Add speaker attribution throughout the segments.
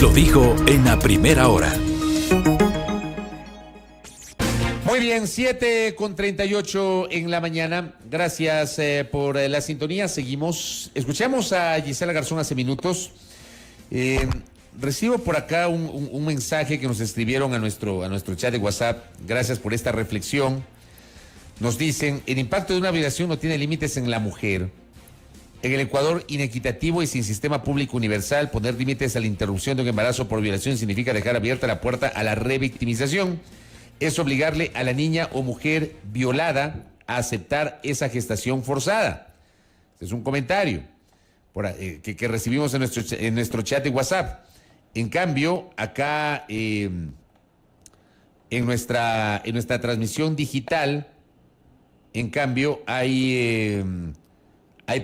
Speaker 1: Lo dijo en la primera hora.
Speaker 2: Muy bien, 7:38 en la mañana. Gracias por la sintonía. Seguimos. Escuchamos a Gisela Garzón hace minutos. Recibo por acá un mensaje que nos escribieron a nuestro chat de WhatsApp. Gracias por esta reflexión. Nos dicen, el impacto de una violación no tiene límites en la mujer. En el Ecuador, inequitativo y sin sistema público universal, poner límites a la interrupción de un embarazo por violación significa dejar abierta la puerta a la revictimización. Es obligarle a la niña o mujer violada a aceptar esa gestación forzada. Este es un comentario que recibimos en nuestro chat de WhatsApp. En cambio, acá en nuestra transmisión digital, en cambio, hay,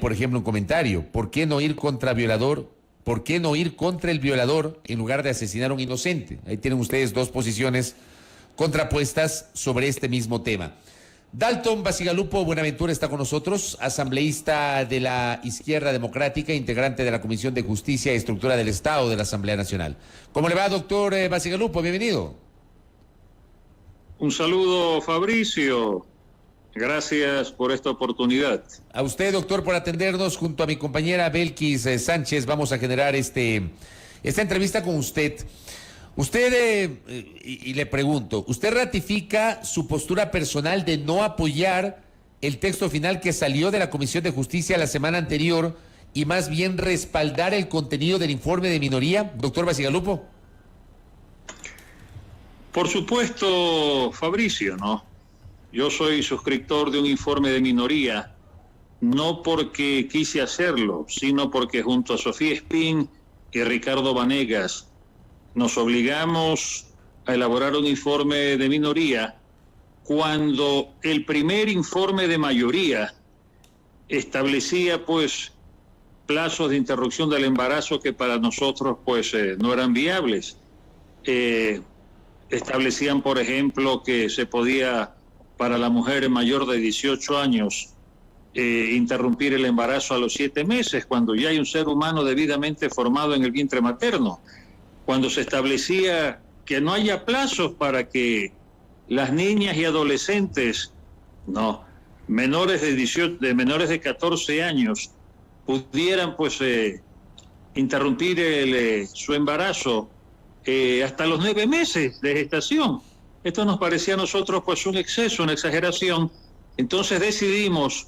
Speaker 2: por ejemplo, un comentario. ¿Por qué no ir contra violador? ¿Por qué no ir contra el violador en lugar de asesinar a un inocente? Ahí tienen ustedes dos posiciones contrapuestas sobre este mismo tema. Dalton Bacigalupo Buenaventura está con nosotros, asambleísta de la Izquierda Democrática, integrante de la Comisión de Justicia y Estructura del Estado de la Asamblea Nacional. ¿Cómo le va, doctor Bacigalupo? Bienvenido.
Speaker 3: Un saludo, Fabricio. Gracias por esta oportunidad.
Speaker 2: A usted, doctor, por atendernos. Junto a mi compañera Belkis Sánchez vamos a generar esta entrevista con usted. Usted, y le pregunto, ¿usted ratifica su postura personal de no apoyar el texto final que salió de la Comisión de Justicia la semana anterior y más bien respaldar el contenido del informe de minoría, doctor Bacigalupo?
Speaker 3: Por supuesto, Fabricio, ¿no? Yo soy suscriptor de un informe de minoría, no porque quise hacerlo, sino porque junto a Sofía Espín y Ricardo Vanegas nos obligamos a elaborar un informe de minoría cuando el primer informe de mayoría establecía pues plazos de interrupción del embarazo que para nosotros pues no eran viables. Establecían, por ejemplo, que se podía para la mujer mayor de 18 años interrumpir el embarazo a los 7 meses, cuando ya hay un ser humano debidamente formado en el vientre materno. Cuando se establecía que no haya plazos para que las niñas y adolescentes, menores de 14 años, pudieran pues interrumpir su embarazo hasta los 9 meses de gestación. Esto nos parecía a nosotros pues un exceso, una exageración. Entonces decidimos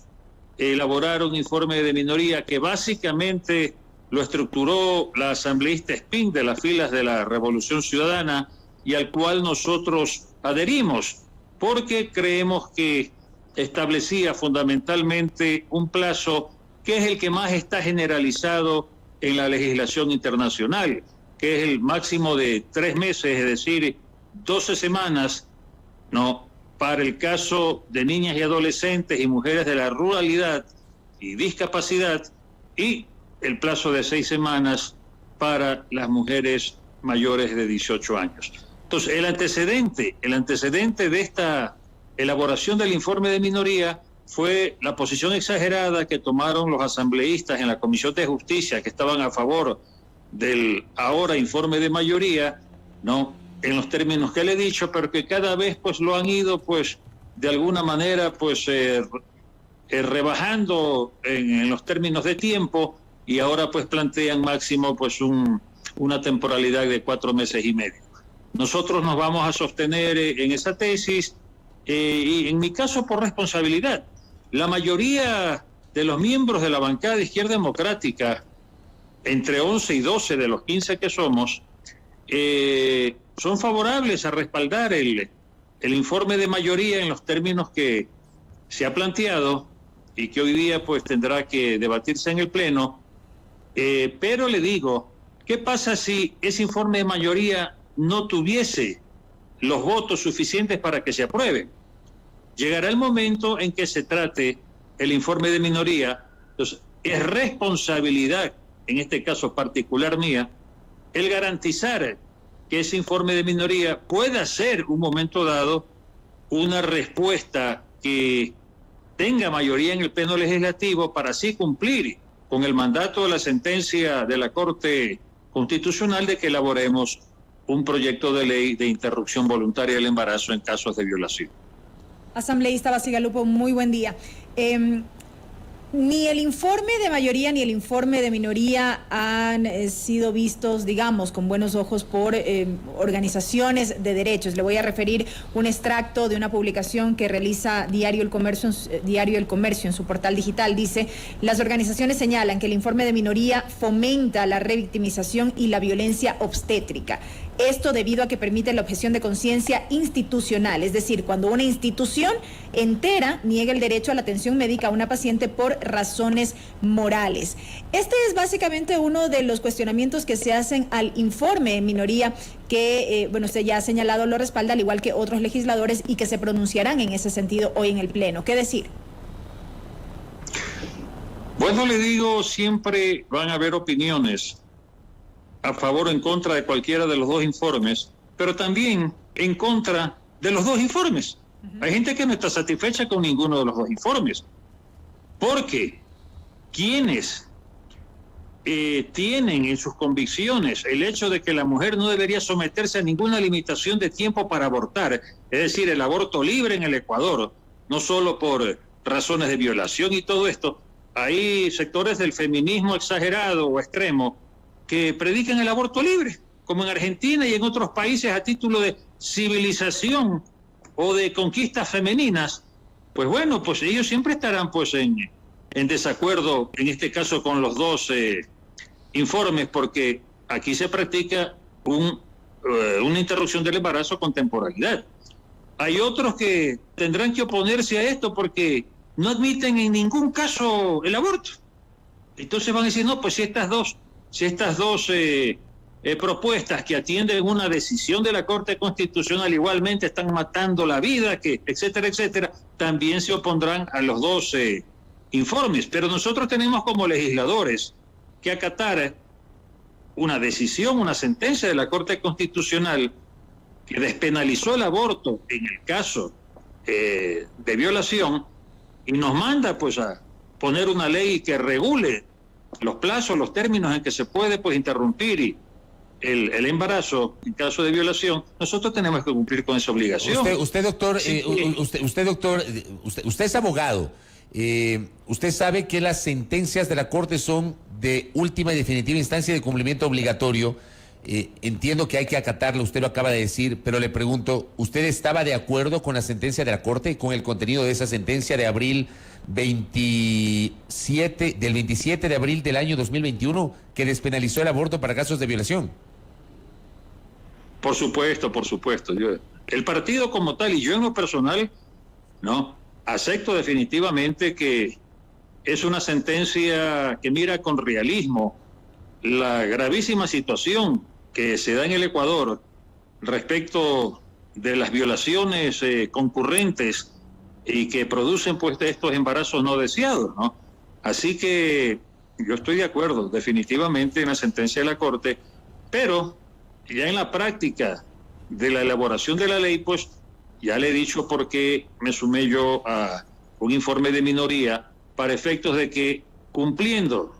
Speaker 3: elaborar un informe de minoría que básicamente lo estructuró la asambleísta Espín de las filas de la Revolución Ciudadana y al cual nosotros adherimos, porque creemos que establecía fundamentalmente un plazo que es el que más está generalizado en la legislación internacional, que es el máximo de 3 meses, es decir, 12 semanas, para el caso de niñas y adolescentes y mujeres de la ruralidad y discapacidad, y el plazo de 6 semanas para las mujeres mayores de 18 años. Entonces, el antecedente de esta elaboración del informe de minoría fue la posición exagerada que tomaron los asambleístas en la Comisión de Justicia, que estaban a favor del ahora informe de mayoría, en los términos que le he dicho, pero que cada vez pues lo han ido pues de alguna manera pues rebajando en los términos de tiempo, y ahora pues plantean máximo pues una temporalidad de 4 meses y medio. Nosotros nos vamos a sostener en esa tesis y en mi caso por responsabilidad. La mayoría de los miembros de la bancada de Izquierda Democrática, entre 11 y 12 de los 15 que somos, son favorables a respaldar el informe de mayoría en los términos que se ha planteado y que hoy día pues tendrá que debatirse en el Pleno. Pero le digo, ¿qué pasa si ese informe de mayoría no tuviese los votos suficientes para que se apruebe? Llegará el momento en que se trate el informe de minoría. Entonces, es responsabilidad, en este caso particular mía, el garantizar que ese informe de minoría pueda ser, un momento dado, una respuesta que tenga mayoría en el Pleno Legislativo para así cumplir con el mandato de la sentencia de la Corte constitucional de que elaboremos un proyecto de ley de interrupción voluntaria del embarazo en casos de violación.
Speaker 4: Asambleísta Bacigalupo, muy buen día. Ni el informe de mayoría ni el informe de minoría han sido vistos, digamos, con buenos ojos por organizaciones de derechos. Le voy a referir un extracto de una publicación que realiza Diario El Comercio en su portal digital. Dice: las organizaciones señalan que el informe de minoría fomenta la revictimización y la violencia obstétrica. Esto debido a que permite la objeción de conciencia institucional, es decir, cuando una institución entera niega el derecho a la atención médica a una paciente por razones morales. Este es básicamente uno de los cuestionamientos que se hacen al informe de minoría que, usted ya ha señalado, lo respalda, al igual que otros legisladores, y que se pronunciarán en ese sentido hoy en el Pleno. ¿Qué decir?
Speaker 3: Bueno, le digo, siempre van a haber opiniones a favor o en contra de cualquiera de los dos informes, pero también en contra de los dos informes. Hay gente que no está satisfecha con ninguno de los dos informes, porque quienes tienen en sus convicciones el hecho de que la mujer no debería someterse a ninguna limitación de tiempo para abortar, es decir, el aborto libre en el Ecuador, no solo por razones de violación y todo esto, hay sectores del feminismo exagerado o extremo que predican el aborto libre, como en Argentina y en otros países a título de civilización o de conquistas femeninas. Pues bueno, pues ellos siempre estarán pues en desacuerdo, en este caso con los dos informes, porque aquí se practica una interrupción del embarazo con temporalidad. Hay otros que tendrán que oponerse a esto porque no admiten en ningún caso el aborto. Entonces van a decir, no, pues si estas dos propuestas que atienden una decisión de la Corte Constitucional igualmente están matando la vida, que etcétera, etcétera, también se opondrán a los dos informes. Pero nosotros tenemos como legisladores que acatar una decisión, una sentencia de la Corte Constitucional que despenalizó el aborto en el caso de violación y nos manda pues a poner una ley que regule los plazos, los términos en que se puede pues interrumpir el embarazo en caso de violación. Nosotros tenemos que cumplir con esa obligación.
Speaker 2: Usted doctor,
Speaker 3: Sí,
Speaker 2: usted es abogado. Usted sabe que las sentencias de la Corte son de última y definitiva instancia de cumplimiento obligatorio. Entiendo que hay que acatarlo, usted lo acaba de decir, pero le pregunto, ¿usted estaba de acuerdo con la sentencia de la Corte, con el contenido de esa sentencia de abril 27 de abril del año 2021, que despenalizó el aborto para casos de violación?
Speaker 3: Por supuesto, por supuesto. El partido como tal y yo en lo personal, no, acepto definitivamente que es una sentencia que mira con realismo la gravísima situación que se da en el Ecuador respecto de las violaciones concurrentes y que producen pues estos embarazos no deseados, ¿no? Así que yo estoy de acuerdo definitivamente en la sentencia de la Corte, pero ya en la práctica de la elaboración de la ley, pues ya le he dicho por qué me sumé yo a un informe de minoría para efectos de que, cumpliendo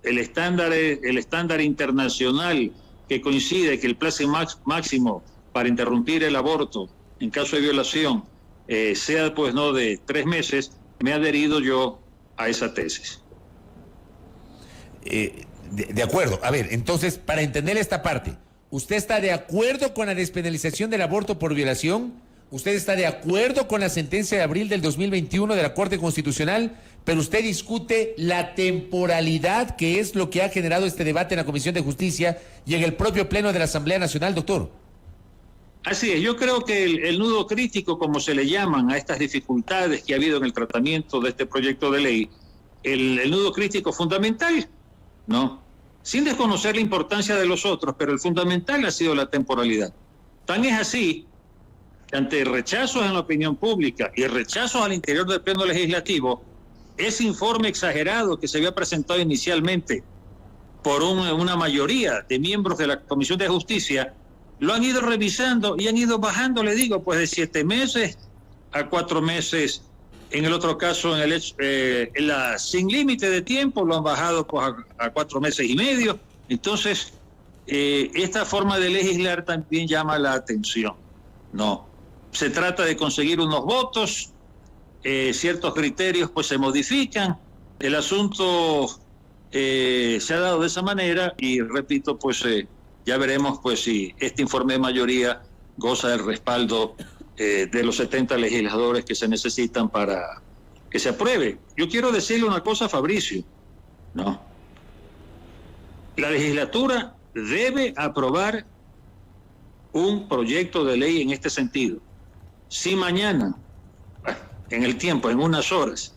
Speaker 3: el estándar internacional que coincide que el plazo máximo para interrumpir el aborto en caso de violación sea pues no de 3 meses, me he adherido yo a esa tesis.
Speaker 2: De acuerdo. A ver, entonces, para entender esta parte, ¿usted está de acuerdo con la despenalización del aborto por violación? ¿Usted está de acuerdo con la sentencia de abril del 2021 de la Corte Constitucional? Pero usted discute la temporalidad, que es lo que ha generado este debate en la Comisión de Justicia y en el propio Pleno de la Asamblea Nacional, doctor.
Speaker 3: Así es, yo creo que el nudo crítico, como se le llaman a estas dificultades que ha habido en el tratamiento de este proyecto de ley, el nudo crítico fundamental, ¿no? Sin desconocer la importancia de los otros, pero el fundamental ha sido la temporalidad. Tan es así que ante rechazos en la opinión pública y rechazos al interior del Pleno Legislativo, ese informe exagerado que se había presentado inicialmente por una mayoría de miembros de la Comisión de Justicia, lo han ido revisando y han ido bajando, le digo, pues de 7 meses a 4 meses. En el otro caso, sin límite de tiempo, lo han bajado pues a 4 meses y medio. Entonces, esta forma de legislar también llama la atención. No, se trata de conseguir unos votos, ciertos criterios pues se modifican, el asunto se ha dado de esa manera y repito, pues ya veremos pues si este informe de mayoría goza del respaldo de los 70 legisladores que se necesitan para que se apruebe. Yo quiero decirle una cosa a Fabricio, ¿no? La legislatura debe aprobar un proyecto de ley en este sentido. Si mañana, en el tiempo, en unas horas,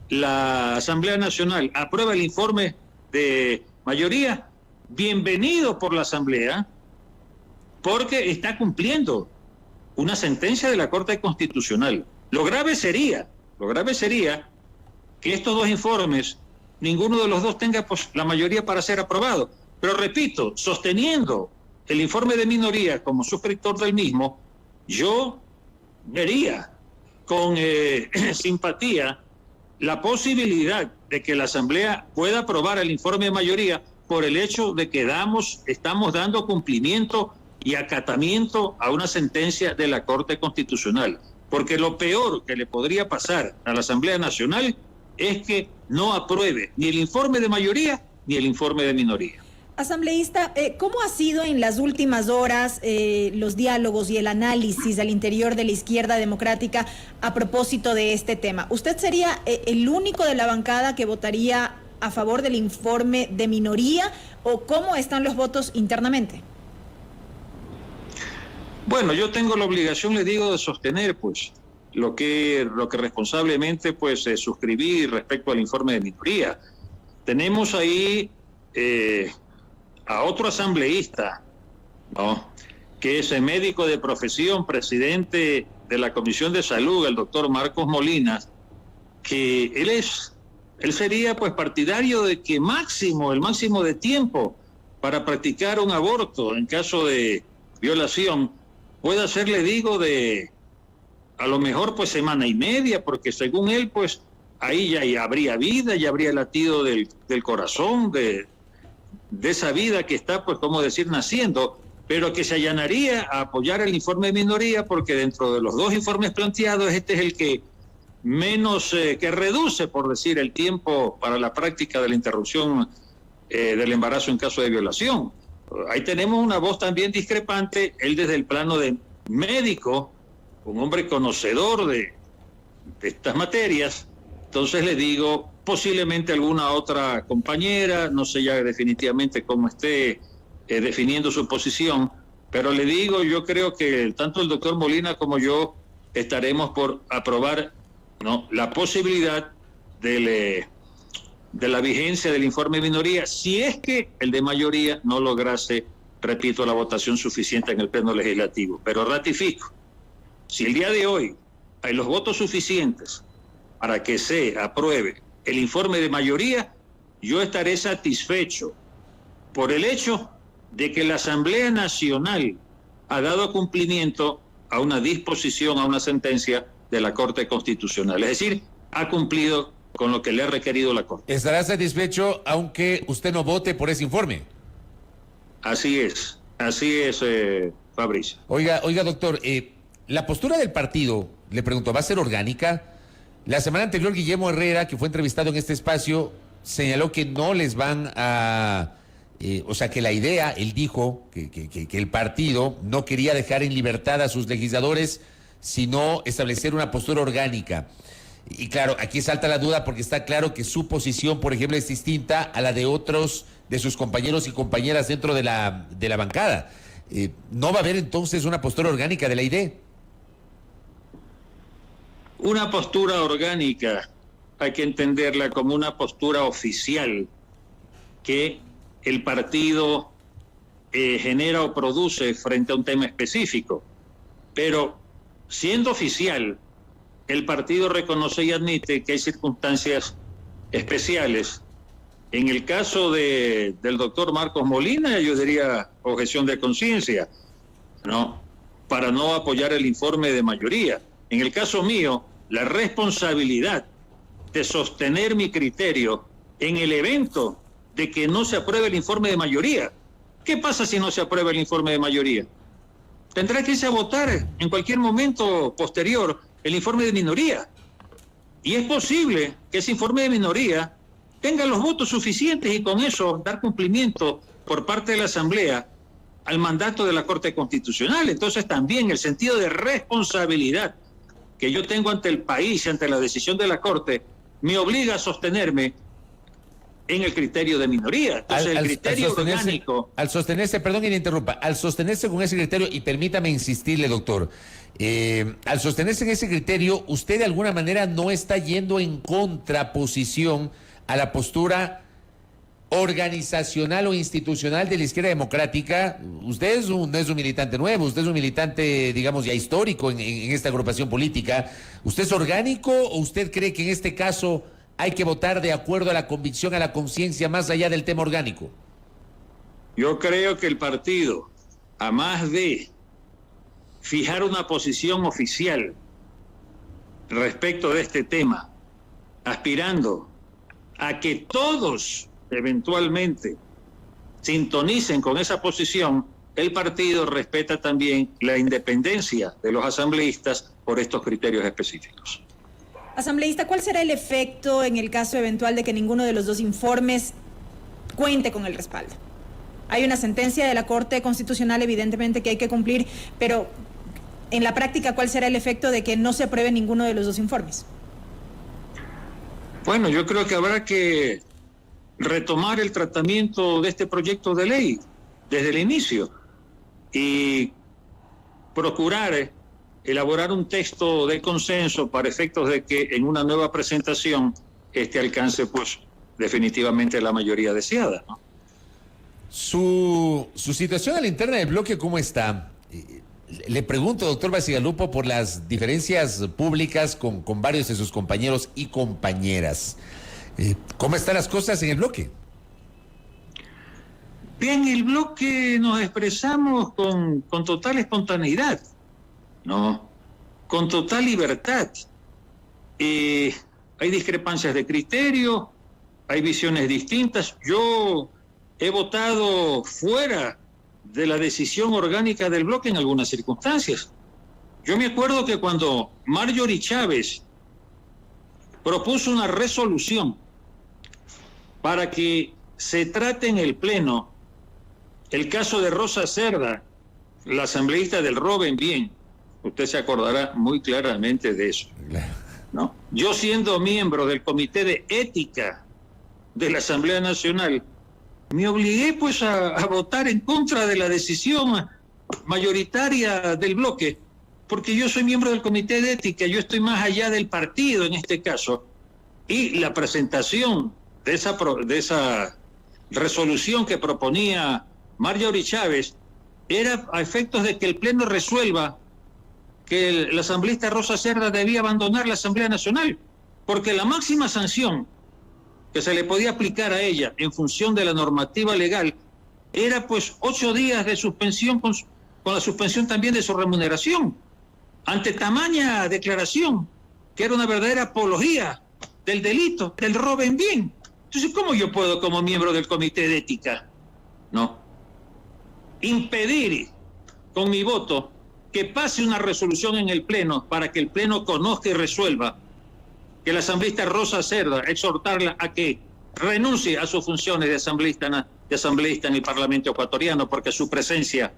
Speaker 3: la Asamblea Nacional aprueba el informe de mayoría, bienvenido por la Asamblea, porque está cumpliendo una sentencia de la Corte Constitucional. Lo grave sería que estos dos informes, ninguno de los dos tenga pues, la mayoría para ser aprobado. Pero repito, sosteniendo el informe de minoría como suscriptor del mismo, yo vería con simpatía la posibilidad de que la Asamblea pueda aprobar el informe de mayoría por el hecho de que estamos dando cumplimiento y acatamiento a una sentencia de la Corte Constitucional. Porque lo peor que le podría pasar a la Asamblea Nacional es que no apruebe ni el informe de mayoría ni el informe de minoría.
Speaker 4: Asambleísta, ¿cómo ha sido en las últimas horas los diálogos y el análisis al interior de la izquierda democrática a propósito de este tema? ¿Usted sería el único de la bancada que votaría a favor del informe de minoría o cómo están los votos internamente?
Speaker 3: Bueno, yo tengo la obligación, le digo, de sostener pues lo que responsablemente pues suscribí respecto al informe de minoría. Tenemos ahí a otro asambleísta, ¿no?, que es el médico de profesión, presidente de la Comisión de Salud, el doctor Marcos Molina, que él sería pues partidario de que el máximo de tiempo para practicar un aborto en caso de violación puede ser, le digo, de a lo mejor pues semana y media, porque según él pues ahí ya habría vida, ya habría latido del corazón, de esa vida que está, pues, como decir, naciendo, pero que se allanaría a apoyar el informe de minoría, porque dentro de los dos informes planteados, este es el que menos, que reduce, por decir, el tiempo para la práctica de la interrupción del embarazo en caso de violación. Ahí tenemos una voz también discrepante, él desde el plano de médico, un hombre conocedor de estas materias. Entonces le digo, posiblemente alguna otra compañera, no sé ya definitivamente cómo esté definiendo su posición, pero le digo, yo creo que tanto el doctor Molina como yo estaremos por aprobar, ¿no?, la posibilidad de la vigencia del informe de minoría, si es que el de mayoría no lograse, repito, la votación suficiente en el Pleno Legislativo. Pero ratifico, si el día de hoy hay los votos suficientes para que se apruebe el informe de mayoría, yo estaré satisfecho por el hecho de que la Asamblea Nacional ha dado cumplimiento a una disposición, a una sentencia de la Corte Constitucional. Es decir, ha cumplido con lo que le ha requerido la Corte.
Speaker 2: ¿Estará satisfecho aunque usted no vote por ese informe?
Speaker 3: Así es, Fabricio.
Speaker 2: Oiga, doctor, la postura del partido, le pregunto, ¿va a ser orgánica? La semana anterior, Guillermo Herrera, que fue entrevistado en este espacio, señaló que no les van a... o sea, que la idea, él dijo que el partido no quería dejar en libertad a sus legisladores, sino establecer una postura orgánica. Y claro, aquí salta la duda porque está claro que su posición, por ejemplo, es distinta a la de otros de sus compañeros y compañeras dentro de la bancada. ¿No va a haber entonces una postura orgánica de la ID?
Speaker 3: Una postura orgánica hay que entenderla como una postura oficial que el partido genera o produce frente a un tema específico. Pero siendo oficial, el partido reconoce y admite que hay circunstancias especiales. En el caso del doctor Marcos Molina, yo diría objeción de conciencia, ¿no?, para no apoyar el informe de mayoría. En el caso mío, la responsabilidad de sostener mi criterio en el evento de que no se apruebe el informe de mayoría, ¿Qué pasa si no se aprueba el informe de mayoría? Tendrá que irse a votar en cualquier momento posterior el informe de minoría. Y es posible que ese informe de minoría tenga los votos suficientes y con eso dar cumplimiento por parte de la Asamblea al mandato de la Corte Constitucional. Entonces también el sentido de responsabilidad que yo tengo ante el país y ante la decisión de la Corte me obliga a sostenerme en el criterio de minoría. Entonces el criterio orgánico...
Speaker 2: Al sostenerse, perdón que le interrumpa, al sostenerse con ese criterio, y permítame insistirle, doctor, al sostenerse en ese criterio, usted de alguna manera no está yendo en contraposición a la postura organizacional o institucional de la izquierda democrática. Usted no es un militante nuevo, usted es un militante, digamos, ya histórico en esta agrupación política. ¿Usted es orgánico o usted cree que en este caso hay que votar de acuerdo a la convicción, a la conciencia, más allá del tema orgánico?
Speaker 3: Yo creo que el partido, a más de fijar una posición oficial respecto de este tema, aspirando a que todos eventualmente sintonicen con esa posición, el partido respeta también la independencia de los asambleístas por estos criterios específicos.
Speaker 4: Asambleísta, ¿cuál será el efecto en el caso eventual de que ninguno de los dos informes cuente con el respaldo? Hay una sentencia de la Corte Constitucional, evidentemente, que hay que cumplir, pero en la práctica, ¿cuál será el efecto de que no se apruebe ninguno de los dos informes?
Speaker 3: Bueno, yo creo que habrá que retomar el tratamiento de este proyecto de ley desde el inicio y procurar elaborar un texto de consenso para efectos de que en una nueva presentación alcance pues definitivamente la mayoría deseada, ¿no?
Speaker 2: Su situación a la interna del bloque, ¿cómo está? Le pregunto, doctor Bacigalupo, por las diferencias públicas con varios de sus compañeros y compañeras. ¿Cómo están las cosas en el bloque?
Speaker 3: Bien, el bloque nos expresamos con total espontaneidad, ¿no? Con total libertad. Hay discrepancias de criterio, hay visiones distintas. Yo he votado fuera de la decisión orgánica del bloque en algunas circunstancias. Yo me acuerdo que cuando Marjorie Chávez propuso una resolución para que se trate en el Pleno el caso de Rosa Cerda, la asambleísta del Roben Bien, usted se acordará muy claramente de eso, ¿no? Yo, siendo miembro del Comité de Ética de la Asamblea Nacional, me obligué pues a votar en contra de la decisión mayoritaria del bloque, porque yo soy miembro del Comité de Ética, yo estoy más allá del partido en este caso, y la presentación de esa resolución que proponía Marjorie Chávez era a efectos de que el Pleno resuelva que la asambleísta Rosa Cerda debía abandonar la Asamblea Nacional, porque la máxima sanción que se le podía aplicar a ella en función de la normativa legal era pues 8 días de suspensión con la suspensión también de su remuneración, ante tamaña declaración que era una verdadera apología del delito, del roben bien. Entonces, ¿cómo yo puedo, como miembro del Comité de Ética, no impedir con mi voto que pase una resolución en el Pleno para que el Pleno conozca y resuelva que la asambleísta Rosa Cerda, exhortarla a que renuncie a sus funciones de asambleísta en el Parlamento ecuatoriano, porque su presencia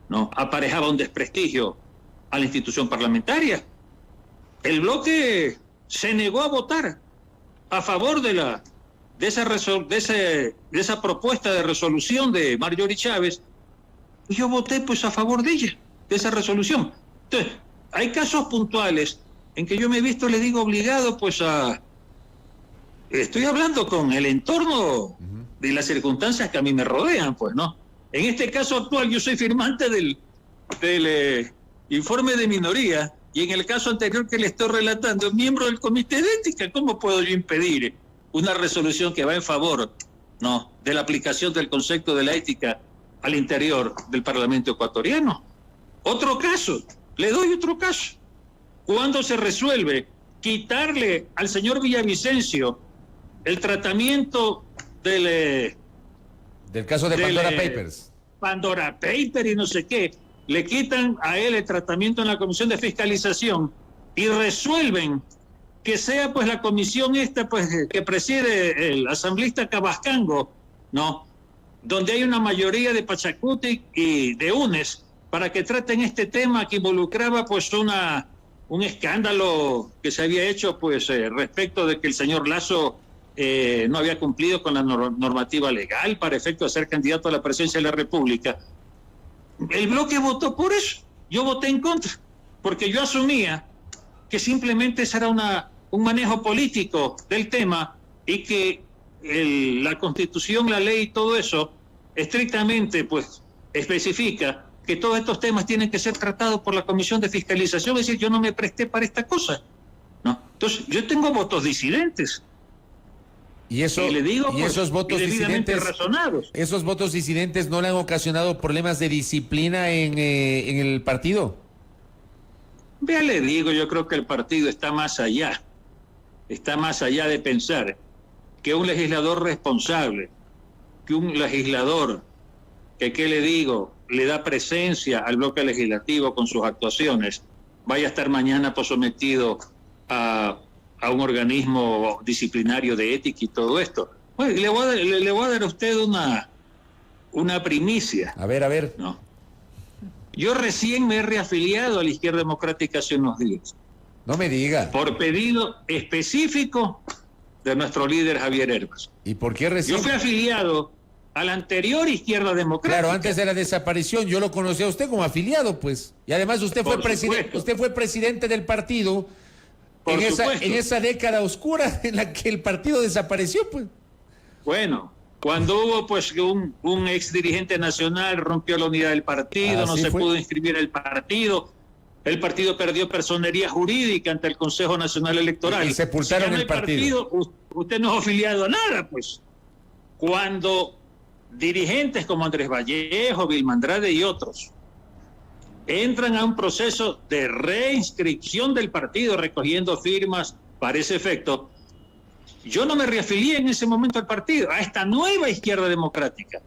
Speaker 3: no aparejaba un desprestigio a la institución parlamentaria? El bloque se negó a votar a favor de esa propuesta de resolución de Marjorie Chávez, y yo voté pues a favor de ella, de esa resolución. Entonces, hay casos puntuales en que yo me he visto, le digo, obligado pues estoy hablando con el entorno de las circunstancias que a mí me rodean, pues, ¿no? En este caso actual yo soy firmante del informe de minoría, y en el caso anterior que le estoy relatando, miembro del Comité de Ética. ¿Cómo puedo yo impedir una resolución que va en favor, no, de la aplicación del concepto de la ética al interior del Parlamento ecuatoriano? Otro caso, le doy otro caso. Cuando se resuelve quitarle al señor Villavicencio el tratamiento del
Speaker 2: caso de Pandora Papers.
Speaker 3: Pandora Paper y no sé qué. Le quitan a él el tratamiento en la Comisión de Fiscalización y resuelven que sea pues la comisión esta pues que preside el asambleísta Cabascango, ¿no? Donde hay una mayoría de Pachacuti y de UNES para que traten este tema que involucraba pues un escándalo que se había hecho pues respecto de que el señor Lasso no había cumplido con la normativa legal para efecto de ser candidato a la presidencia de la República. El bloque votó por eso, yo voté en contra, porque yo asumía que simplemente ese era un manejo político del tema y que la Constitución, la ley y todo eso estrictamente pues especifica que todos estos temas tienen que ser tratados por la Comisión de Fiscalización. Es decir, yo no me presté para esta cosa, ¿no? Entonces, yo tengo votos disidentes.
Speaker 2: Y eso,
Speaker 3: y le digo,
Speaker 2: y
Speaker 3: pues,
Speaker 2: esos votos disidentes,
Speaker 3: razonados.
Speaker 2: ¿Esos votos disidentes no le han ocasionado problemas de disciplina en el partido?
Speaker 3: Ya le digo, yo creo que el partido está más allá de pensar que un legislador responsable, que un legislador que, ¿qué le digo?, le da presencia al bloque legislativo con sus actuaciones, vaya a estar mañana pues sometido a un organismo disciplinario de ética y todo esto. Bueno, le voy a dar a usted una primicia.
Speaker 2: A ver.
Speaker 3: ¿No? Yo recién me he reafiliado a la Izquierda Democrática hace unos días.
Speaker 2: No me diga.
Speaker 3: Por pedido específico de nuestro líder Javier Herbas.
Speaker 2: ¿Y por qué recién?
Speaker 3: Yo fui afiliado a la anterior Izquierda Democrática.
Speaker 2: Claro, antes de la desaparición, yo lo conocí a usted como afiliado, pues. Y además usted fue presidente del partido en esa década oscura en la que el partido desapareció, pues.
Speaker 3: Bueno, cuando hubo pues un ex dirigente nacional rompió la unidad del partido, no se pudo inscribir el partido perdió personería jurídica ante el Consejo Nacional Electoral.
Speaker 2: Y sepultaron
Speaker 3: si
Speaker 2: el partido.
Speaker 3: Usted no es afiliado a nada, pues. Cuando dirigentes como Andrés Vallejo, Vilma Andrade y otros entran a un proceso de reinscripción del partido recogiendo firmas para ese efecto, yo no me reafilié en ese momento al partido, a esta nueva Izquierda Democrática.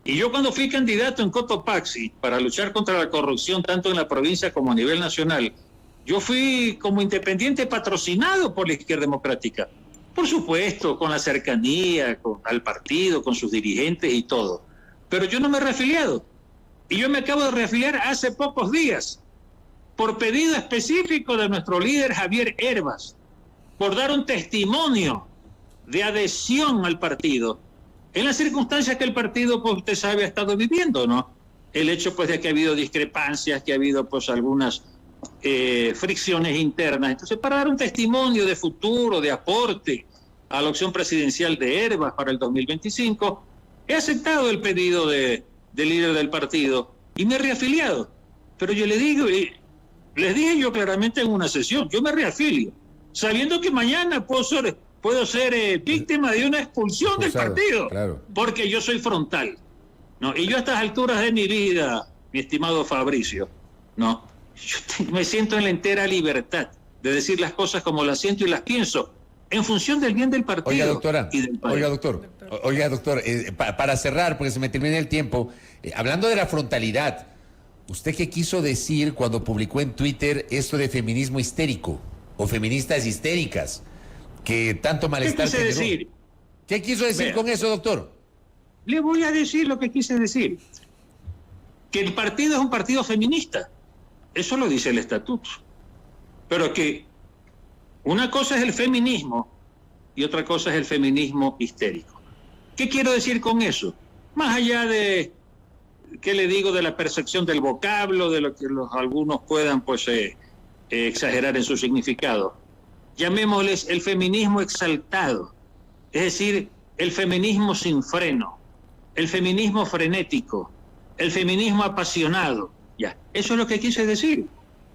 Speaker 3: Y yo cuando fui candidato en Cotopaxi para luchar contra la corrupción tanto en la provincia como a nivel nacional, yo fui como independiente patrocinado por la Izquierda Democrática. Por supuesto, con la cercanía al partido, con sus dirigentes y todo. Pero yo no me he reafiliado. Y yo me acabo de reafiliar hace pocos días, por pedido específico de nuestro líder Javier Herbas, por dar un testimonio de adhesión al partido, en las circunstancias que el partido, pues usted sabe, ha estado viviendo, ¿no? El hecho, pues, de que ha habido discrepancias, que ha habido, pues, algunas fricciones internas. Entonces, para dar un testimonio de futuro, de aporte a la opción presidencial de Herbas para el 2025, he aceptado el pedido del líder del partido y me he reafiliado. Pero yo le digo, les dije yo claramente en una sesión, yo me reafilio, sabiendo que mañana puedo ser víctima de una expulsión del partido, claro, porque yo soy frontal, ¿no? Y yo a estas alturas de mi vida, mi estimado Fabricio, ¿no? Yo me siento en la entera libertad de decir las cosas como las siento y las pienso, en función del bien del partido.
Speaker 2: Oiga, doctora,
Speaker 3: y del país.
Speaker 2: Oiga, doctor, para cerrar, porque se me termina el tiempo, hablando de la frontalidad, ¿usted qué quiso decir cuando publicó en Twitter esto de feminismo histérico o feministas histéricas? Que tanto malestar
Speaker 3: ¿Qué quise decir?
Speaker 2: ¿Qué quiso decir con eso, doctor?
Speaker 3: Le voy a decir lo que quise decir. Que el partido es un partido feminista. Eso lo dice el estatuto. Pero que una cosa es el feminismo y otra cosa es el feminismo histérico. ¿Qué quiero decir con eso? Más allá de, ¿qué le digo?, de la percepción del vocablo, de lo que algunos puedan pues exagerar en su significado. Llamémosles el feminismo exaltado, es decir, el feminismo sin freno, el feminismo frenético, el feminismo apasionado. Ya, eso es lo que quise decir,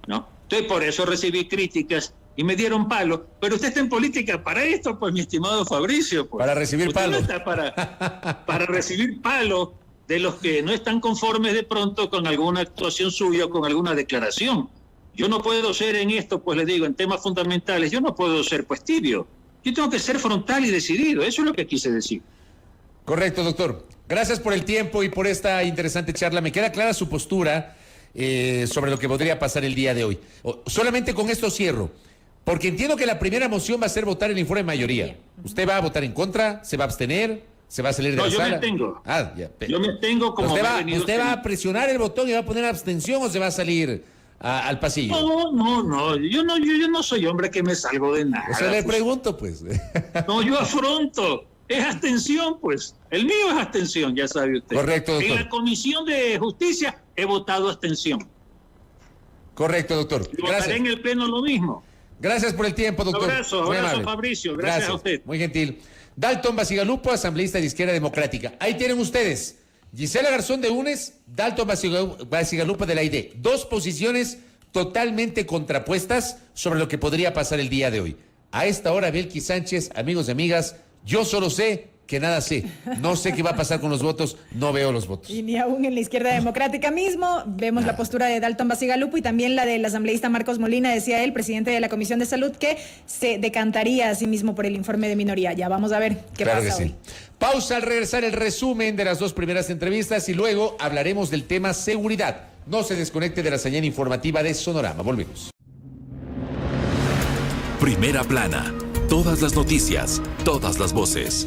Speaker 3: ¿no? Entonces, por eso recibí críticas y me dieron palo. Pero usted está en política para esto, pues, mi estimado Fabricio. Pues.
Speaker 2: Para recibir palo.
Speaker 3: Usted no está para recibir palo de los que no están conformes de pronto con alguna actuación suya o con alguna declaración. Yo no puedo ser en esto, pues le digo, en temas fundamentales, yo no puedo ser pues tibio. Yo tengo que ser frontal y decidido, eso es lo que quise decir.
Speaker 2: Correcto, doctor. Gracias por el tiempo y por esta interesante charla. Me queda clara su postura sobre lo que podría pasar el día de hoy. Solamente con esto cierro, porque entiendo que la primera moción va a ser votar el informe de mayoría. ¿Usted va a votar en contra? ¿Se va a abstener? ¿Se va a salir de la sala?
Speaker 3: No, yo me tengo.
Speaker 2: Yo
Speaker 3: me tengo como...
Speaker 2: ¿Usted va a presionar el botón y va a poner abstención o se va a salir al pasillo?
Speaker 3: No. Yo no soy hombre que me salgo de nada.
Speaker 2: O sea, le pregunto, pues.
Speaker 3: No, yo afronto. Es abstención, pues. El mío es abstención, ya sabe usted.
Speaker 2: Correcto, doctor.
Speaker 3: En la Comisión de Justicia he votado abstención.
Speaker 2: Correcto, doctor.
Speaker 3: Y votaré en el Pleno lo mismo.
Speaker 2: Gracias por el tiempo, doctor.
Speaker 3: Abrazo, Fabricio. Gracias a usted.
Speaker 2: Muy gentil. Dalton Bacigalupo, asambleísta de Izquierda Democrática. Ahí tienen ustedes. Gisela Garzón de UNES, Dalton Bacigalupo de la ID. Dos posiciones totalmente contrapuestas sobre lo que podría pasar el día de hoy. A esta hora, Belkis Sánchez, amigos y amigas, yo solo sé que nada sé. No sé qué va a pasar con los votos, no veo los votos.
Speaker 4: Y ni aún en la Izquierda Democrática mismo vemos la postura de Dalton Bacigalupo y también la del asambleísta Marcos Molina, decía él, presidente de la Comisión de Salud, que se decantaría a sí mismo por el informe de minoría. Ya vamos a ver qué pasa hoy.
Speaker 2: Pausa al regresar el resumen de las dos primeras entrevistas y luego hablaremos del tema seguridad. No se desconecte de la señal informativa de Sonorama. Volvemos.
Speaker 1: Primera plana. Todas las noticias, todas las voces.